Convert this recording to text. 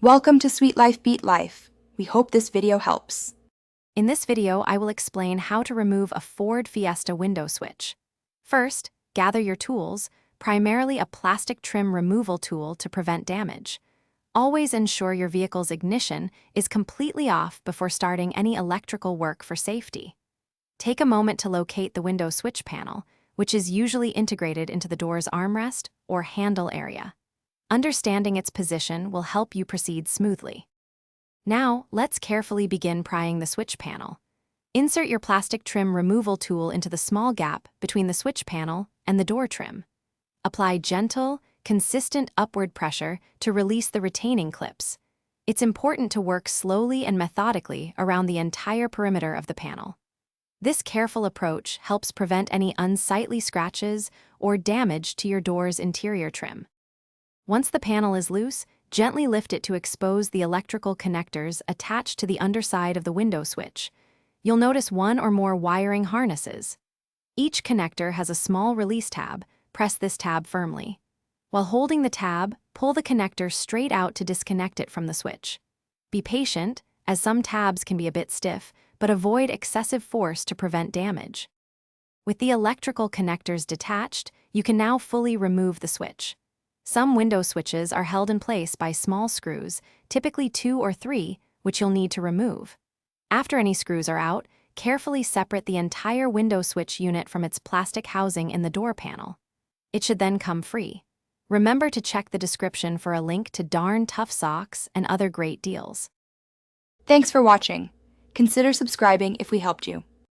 Welcome to Sweet Life Beat Life. We hope this video helps. In this video, I will explain how to remove a Ford Fiesta window switch. First, gather your tools, primarily a plastic trim removal tool to prevent damage. Always ensure your vehicle's ignition is completely off before starting any electrical work for safety. Take a moment to locate the window switch panel, which is usually integrated into the door's armrest or handle area. Understanding its position will help you proceed smoothly. Now, let's carefully begin prying the switch panel. Insert your plastic trim removal tool into the small gap between the switch panel and the door trim. Apply gentle, consistent upward pressure to release the retaining clips. It's important to work slowly and methodically around the entire perimeter of the panel. This careful approach helps prevent any unsightly scratches or damage to your door's interior trim. Once the panel is loose, gently lift it to expose the electrical connectors attached to the underside of the window switch. You'll notice one or more wiring harnesses. Each connector has a small release tab. Press this tab firmly. While holding the tab, pull the connector straight out to disconnect it from the switch. Be patient, as some tabs can be a bit stiff, but avoid excessive force to prevent damage. With the electrical connectors detached, you can now fully remove the switch. Some window switches are held in place by small screws, typically 2 or 3, which you'll need to remove. After any screws are out, carefully separate the entire window switch unit from its plastic housing in the door panel. It should then come free. Remember to check the description for a link to Darn Tough socks and other great deals. Thanks for watching. Consider subscribing if we helped you.